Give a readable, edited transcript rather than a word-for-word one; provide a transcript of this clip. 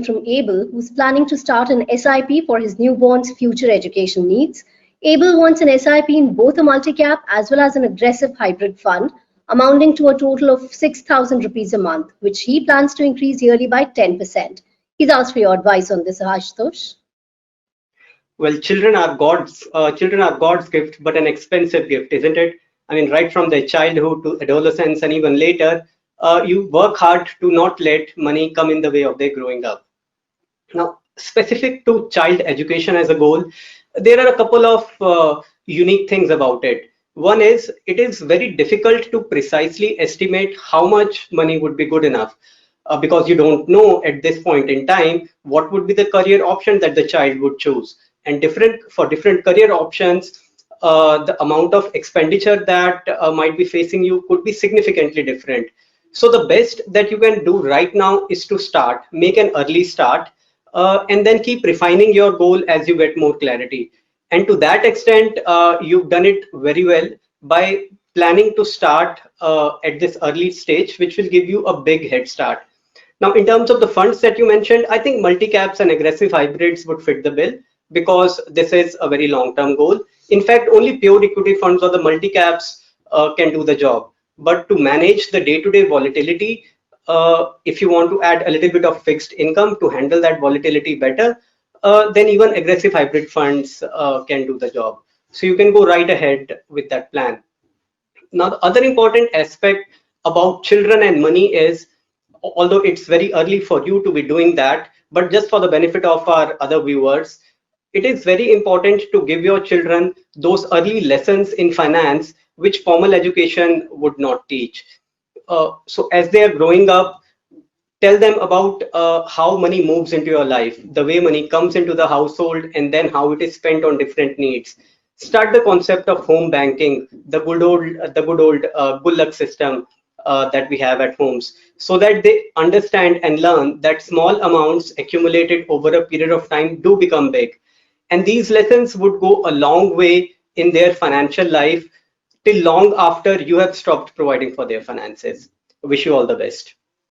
from Abel, who's planning to start an SIP for his newborn's future education needs. Abel wants an SIP in both a multi-cap as well as an aggressive hybrid fund, amounting to a total of 6,000 rupees a month, which he plans to increase yearly by 10%. He's asked for your advice on this, Ashutosh. Well, children are God's gift, but an expensive gift, isn't it? I mean, right from their childhood to adolescence and even later, you work hard to not let money come in the way of their growing up. Now, specific to child education as a goal, there are a couple of unique things about it. One is it is very difficult to precisely estimate how much money would be good enough because you don't know at this point in time what would be the career option that the child would choose. And different career options, the amount of expenditure that might be facing you could be significantly different. So the best that you can do right now is to make an early start, and then keep refining your goal as you get more clarity. And to that extent, you've done it very well by planning to start at this early stage, which will give you a big head start. Now, in terms of the funds that you mentioned, I think multi-caps and aggressive hybrids would fit the bill because this is a very long-term goal. In fact, only pure equity funds or the multi-caps can do the job. But to manage the day-to-day volatility, if you want to add a little bit of fixed income to handle that volatility better, then even aggressive hybrid funds can do the job. So you can go right ahead with that plan. Now, the other important aspect about children and money is, although it's very early for you to be doing that, but just for the benefit of our other viewers, it is very important to give your children those early lessons in finance which formal education would not teach. So as they are growing up, tell them about how money moves into your life, the way money comes into the household, and then how it is spent on different needs. Start the concept of home banking, the good old good luck system that we have at homes, so that they understand and learn that small amounts accumulated over a period of time do become big. And these lessons would go a long way in their financial life till long after you have stopped providing for their finances. Wish you all the best.